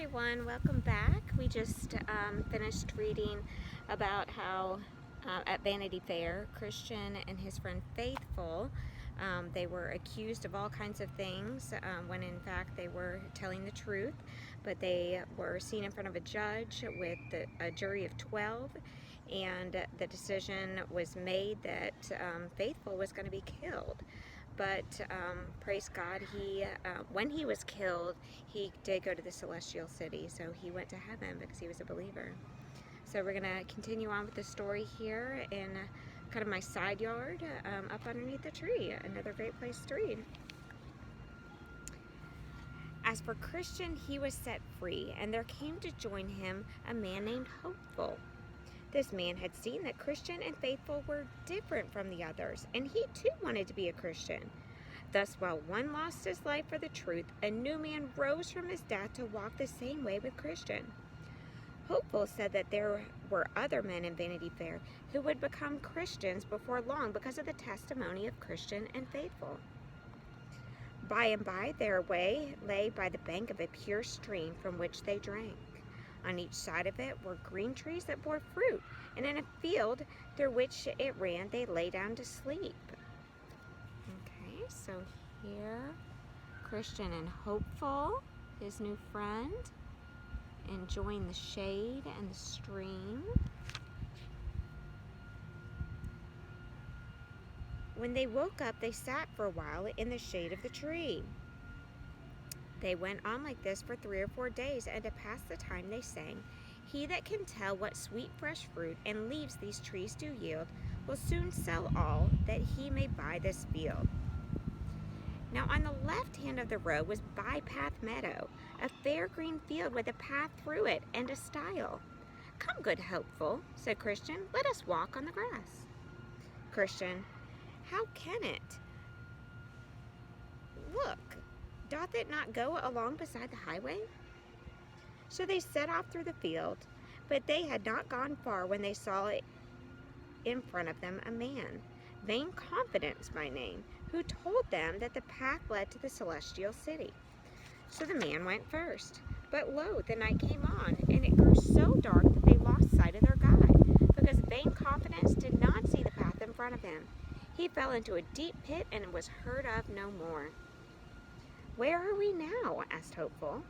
everyone, welcome back. We just finished reading about how at Vanity Fair, Christian and his friend Faithful, they were accused of all kinds of things when in fact they were telling the truth, but they were seen in front of a judge with a jury of 12, and the decision was made that Faithful was going to be killed. But praise God, when he was killed, he did go to the celestial city, so he went to heaven because he was a believer. So we're going to continue on with the story here in kind of my side yard up underneath the tree. Another great place to read. As for Christian, he was set free, and there came to join him a man named Hopeful. This man had seen that Christian and Faithful were different from the others, and he too wanted to be a Christian. Thus, while one lost his life for the truth, a new man rose from his death to walk the same way with Christian. Hopeful said that there were other men in Vanity Fair who would become Christians before long because of the testimony of Christian and Faithful. By and by, their way lay by the bank of a pure stream from which they drank. On each side of it were green trees that bore fruit, and in a field through which it ran they lay down to sleep. Okay, so here, Christian and Hopeful, his new friend, enjoying the shade and the stream. When they woke up, they sat for a while in the shade of the tree. They went on like this for 3 or 4 days, and to pass the time they sang, "He that can tell what sweet fresh fruit and leaves these trees do yield, will soon sell all, that he may buy this field." Now on the left hand of the road was Bypath Meadow, a fair green field with a path through it and a stile. "Come, good Hopeful," said Christian, "let us walk on the grass." Christian, "How can it? Look, doth it not go along beside the highway?" So they set off through the field, but they had not gone far when they saw in front of them a man, Vain Confidence by name, who told them that the path led to the celestial city. So the man went first. But lo, the night came on, and it grew so dark that they lost sight of their guide, because Vain Confidence did not see the path in front of him. He fell into a deep pit and was heard of no more. "Where are we now?" asked Hopeful.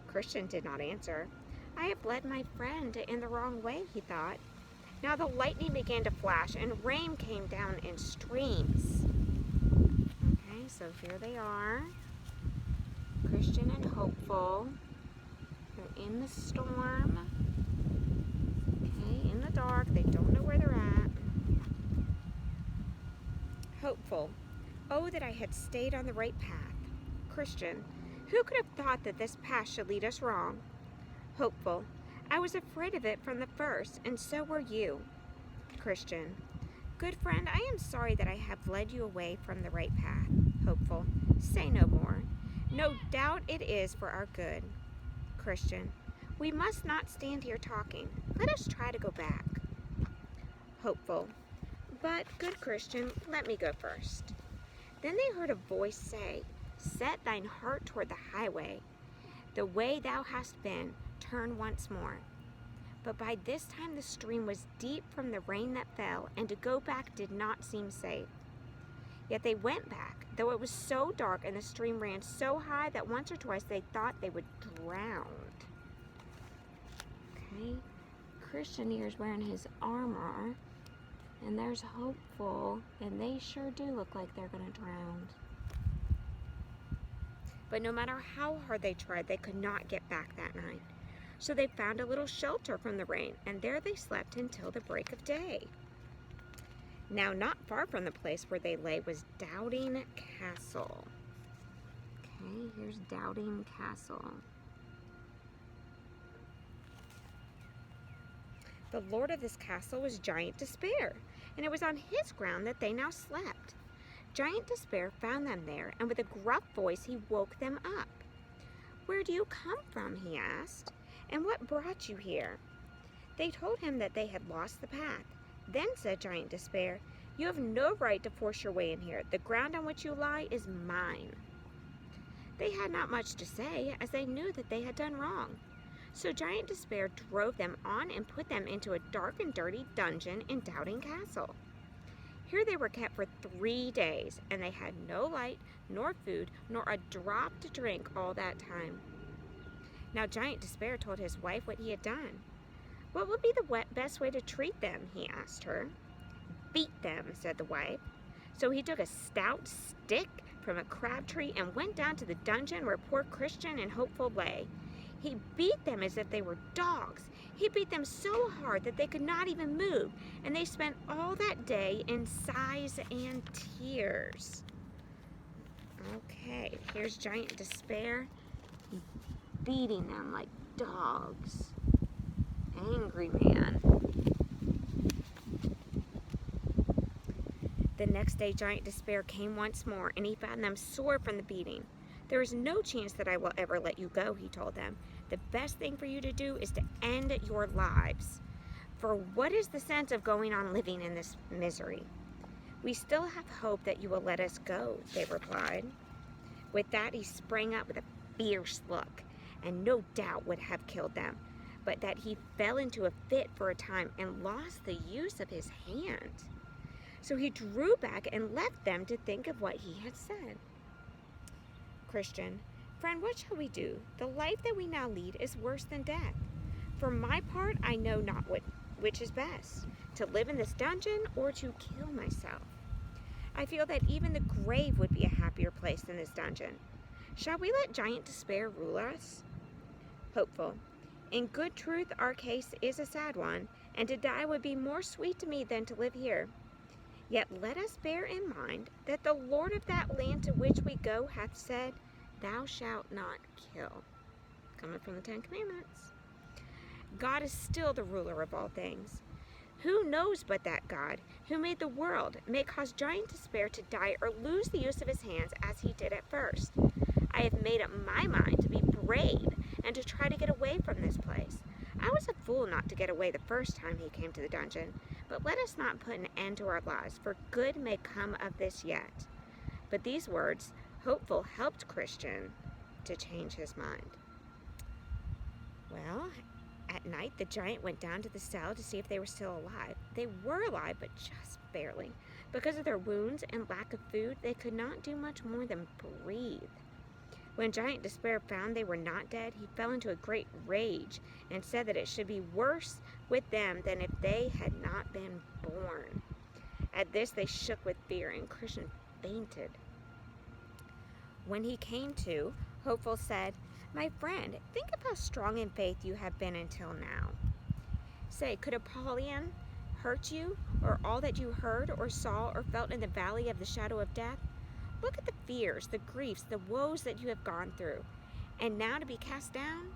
Christian did not answer. "I have led my friend in the wrong way," he thought. Now the lightning began to flash, and rain came down in streams. Okay, so here they are. Christian and Hopeful. They're in the storm. Okay, in the dark. They don't know where they're at. Hopeful, "Oh, that I had stayed on the right path." Christian, "Who could have thought that this path should lead us wrong?" Hopeful, "I was afraid of it from the first, and so were you." Christian, "Good friend, I am sorry that I have led you away from the right path." Hopeful, "Say no more. No doubt it is for our good." Christian, "We must not stand here talking. Let us try to go back." Hopeful, "But, good Christian, let me go first." Then they heard a voice say, "Set thine heart toward the highway. The way thou hast been, turn once more." But by this time the stream was deep from the rain that fell, and to go back did not seem safe. Yet they went back, though it was so dark and the stream ran so high that once or twice they thought they would drown. Okay, Christian here is wearing his armor, and there's Hopeful, and they sure do look like they're going to drown. But no matter how hard they tried, they could not get back that night. So they found a little shelter from the rain, and there they slept until the break of day. Now, not far from the place where they lay was Doubting Castle. Okay, here's Doubting Castle. The lord of this castle was Giant Despair, and it was on his ground that they now slept. Giant Despair found them there, and with a gruff voice he woke them up. "Where do you come from?" he asked, "and what brought you here?" They told him that they had lost the path. Then said Giant Despair, "You have no right to force your way in here. The ground on which you lie is mine." They had not much to say, as they knew that they had done wrong. So Giant Despair drove them on and put them into a dark and dirty dungeon in Doubting Castle. Here they were kept for 3 days, and they had no light, nor food, nor a drop to drink all that time. Now Giant Despair told his wife what he had done. "What would be the best way to treat them?" he asked her. "Beat them," said the wife. So he took a stout stick from a crab tree and went down to the dungeon where poor Christian and Hopeful lay. He beat them as if they were dogs. He beat them so hard that they could not even move, and they spent all that day in sighs and tears. Okay, here's Giant Despair beating them like dogs. Angry man. The next day, Giant Despair came once more, and he found them sore from the beating. "There is no chance that I will ever let you go," he told them. "The best thing for you to do is to end your lives. For what is the sense of going on living in this misery?" "We still have hope that you will let us go," they replied. With that, he sprang up with a fierce look, and no doubt would have killed them, but that he fell into a fit for a time and lost the use of his hand. So he drew back and left them to think of what he had said. Christian: "Friend, what shall we do? The life that we now lead is worse than death. For my part, I know not which is best, to live in this dungeon or to kill myself. I feel that even the grave would be a happier place than this dungeon. Shall we let Giant Despair rule us?" Hopeful: "In good truth, our case is a sad one, and to die would be more sweet to me than to live here. Yet let us bear in mind that the Lord of that land to which we go hath said, 'Thou shalt not kill.'" Coming from the 10 Commandments. God is still the ruler of all things. Who knows but that God, who made the world, may cause Giant Despair to die or lose the use of his hands as he did at first? I have made up my mind to be brave and to try to get away from this place. I was a fool not to get away the first time he came to the dungeon, but let us not put an end to our lives, for good may come of this yet. But these words, Hopeful helped Christian to change his mind. Well, at night the giant went down to the cell to see if they were still alive. They were alive, but just barely. Because of their wounds and lack of food, they could not do much more than breathe. When Giant Despair found they were not dead, he fell into a great rage and said that it should be worse with them than if they had not been born. At this they shook with fear, and Christian fainted. When he came to, Hopeful said, "My friend, think of how strong in faith you have been until now. Say, could Apollyon hurt you, or all that you heard or saw or felt in the valley of the shadow of death? Look at the fears, the griefs, the woes that you have gone through, and now to be cast down?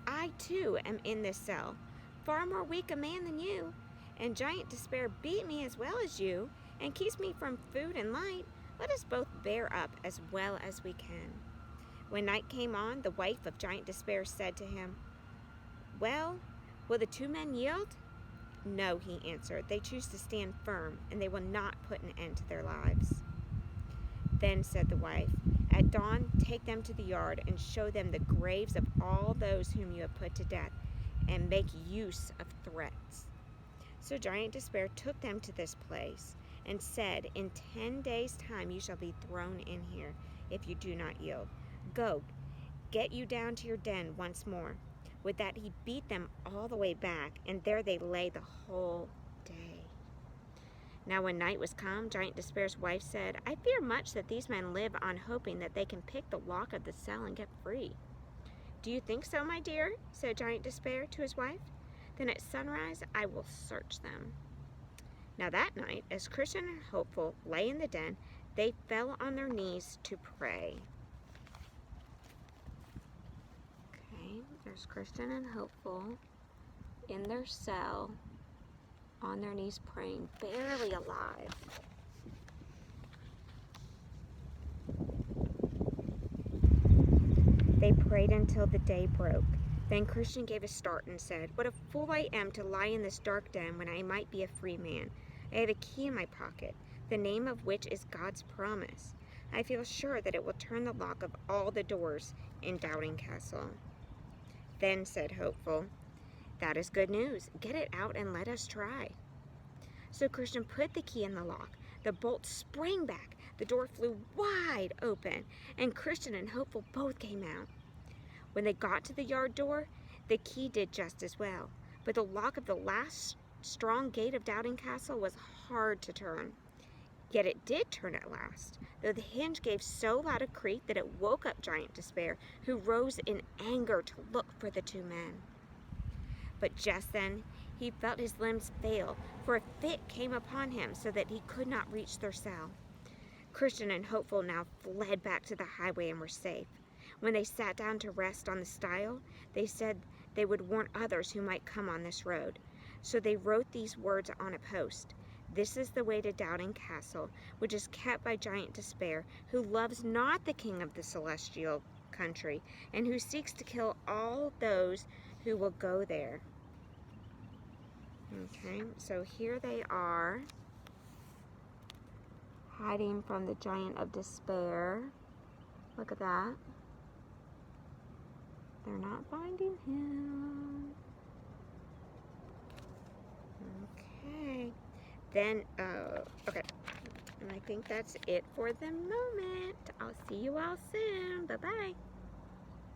I, too, am in this cell, far more weak a man than you, and Giant Despair beat me as well as you, and keeps me from food and light. Let us both bear up as well as we can." When night came on, the wife of Giant Despair said to him, "Well, will the 2 men yield?" "No," he answered. "They choose to stand firm, and they will not put an end to their lives." Then said the wife, "At dawn, take them to the yard and show them the graves of all those whom you have put to death, and make use of threats." So Giant Despair took them to this place and said, "In 10 days' time you shall be thrown in here, if you do not yield. Go, get you down to your den once more." With that he beat them all the way back, and there they lay the whole day. Now when night was come, Giant Despair's wife said, "I fear much that these men live on hoping that they can pick the lock of the cell and get free." "Do you think so, my dear?" said Giant Despair to his wife. "Then at sunrise I will search them." Now that night, as Christian and Hopeful lay in the den, they fell on their knees to pray. Okay, there's Christian and Hopeful in their cell, on their knees praying, barely alive. They prayed until the day broke. Then Christian gave a start and said, "What a fool I am to lie in this dark den when I might be a free man. I have a key in my pocket, the name of which is God's promise. I feel sure that it will turn the lock of all the doors in Doubting Castle." Then said Hopeful, "That is good news. Get it out and let us try." So Christian put the key in the lock. The bolt sprang back. The door flew wide open, and Christian and Hopeful both came out. When they got to the yard door, the key did just as well, but the lock of the last strong gate of Doubting Castle was hard to turn. Yet it did turn at last, though the hinge gave so loud a creak that it woke up Giant Despair, who rose in anger to look for the two men. But just then he felt his limbs fail, for a fit came upon him so that he could not reach their cell. Christian and Hopeful now fled back to the highway and were safe. When they sat down to rest on the stile, they said they would warn others who might come on this road. So they wrote these words on a post: "This is the way to Doubting Castle, which is kept by Giant Despair, who loves not the king of the celestial country, and who seeks to kill all those who will go there." Okay, so here they are, hiding from the Giant of Despair. Look at that. They're not finding him. Okay. Then, okay. And I think that's it for the moment. I'll see you all soon. Bye-bye.